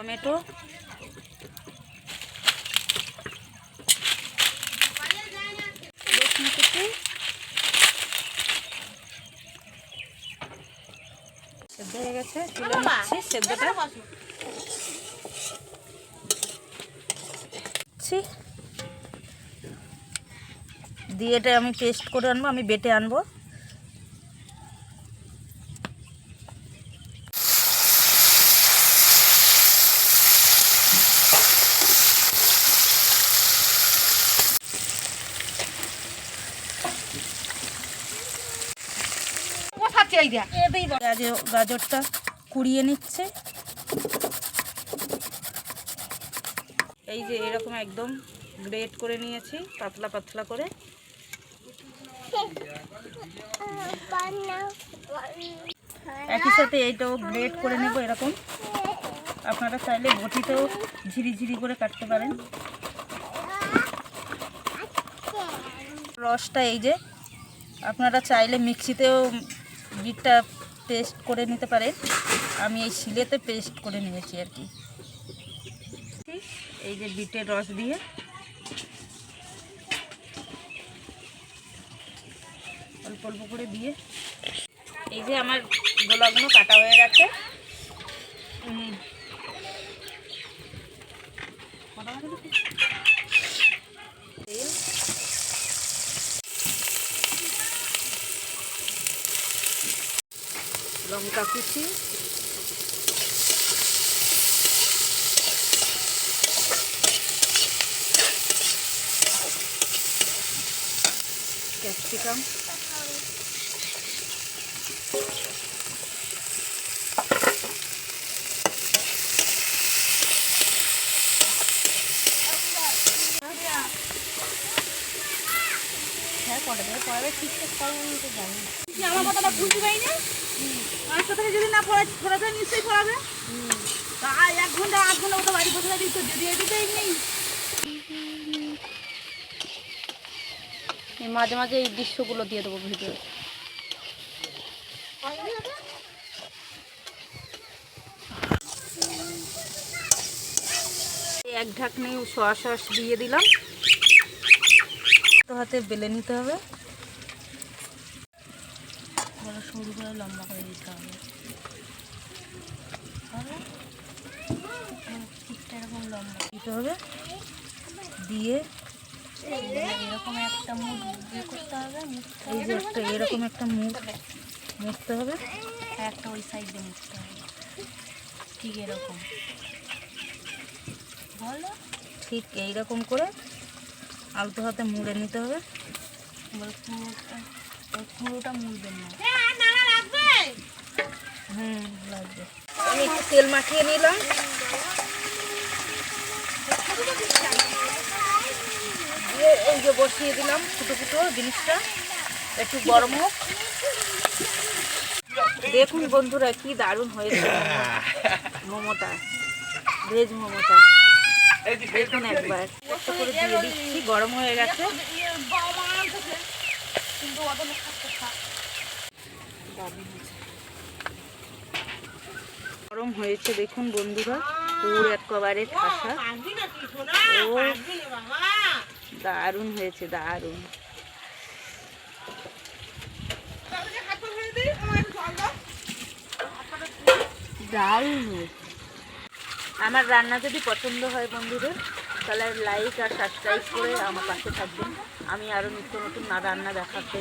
Tomato, রসুন কুচি, সেদ্ধ হয়ে গেছে, তুলে নিচ্ছি সেদ্ধটা। দিয়ে এটা আমি পেস্ট করে আনবো, আমি বেটে আনবো। গাজরটা কুড়িয়ে নিচ্ছে, এই যে এরকম একদম গ্রেট করে নিয়েছি পাতলা পাতলা করে। একই সাথে এইটাও গ্রেট করে নেব এরকম। আপনারা চাইলে বটিতেও ঝিরিঝিরি করে কাটতে পারেন। রসটা এই যে আপনারা চাইলে মিক্সিতেও বিটটা পেস্ট করে নিতে পারেন, আমি এই শিলেতে পেস্ট করে নিয়েছি আর কি। এই যে বিটের রস দিয়ে অল্প অল্প করে দিয়ে, এই যে আমার গোলাগুলো কাটা হয়ে গেছে। লঙ্কা কুচি, ক্যাপসিকাম, আমার কথাটা বুঝতে পারি না। আমার কথা যদি না পড়াতে নিশ্চয়ই পড়াবে। 1 ঘন্টা 8 ঘন্টা মতো বাড়ি বসে থাকি, তো যদি এদিকেই নেই। মাঝে মাঝে এই দৃশ্যগুলো দিয়ে দেবো ভিডিও। এক ঢাকনি সয়া সস দিয়ে দিলাম, তো হাতে বেলে নিতে হবে, সরু করে লম্বা করে দিতে হবে। এরকম লম্বা দিতে হবে, দিয়ে এরকম একটা মুখ দিয়ে করতে হবে। এই যে একটা এরকম একটা মুখ মুছতে হবে, একটা ওই সাইডে মুছতে হবে, ঠিক এরকম বলো, ঠিক এইরকম করে আলতো হাতে মুড়ে নিতে হবে। পুরোটা মুড়বেন না, লাগবে। আমি একটু তেল মাখিয়ে নিলাম, এই যে বসিয়ে দিলাম ফুটো ফুটো জিনিসটা, একটু গরম হোক। দেখুন বন্ধুরা কি দারুণ হয়েছে মোমোটা, ভেজ মোমোটা। দেখুন একবার কষ্ট করে দিয়ে দিচ্ছি, গরম হয়ে গেছে। গরম হয়েছে দেখুন বন্ধুরা, পুরো একেবারে ঠাসা। ও দারুণ হয়েছে, দারুণ। দারুণ হয়েছে। আমার রান্না যদি পছন্দ হয় বন্ধুদের, তাহলে লাইক আর সাবস্ক্রাইব করে আমার পাশে থাকবেন। আমি আরও নিত্য নতুন রান্না দেখাতে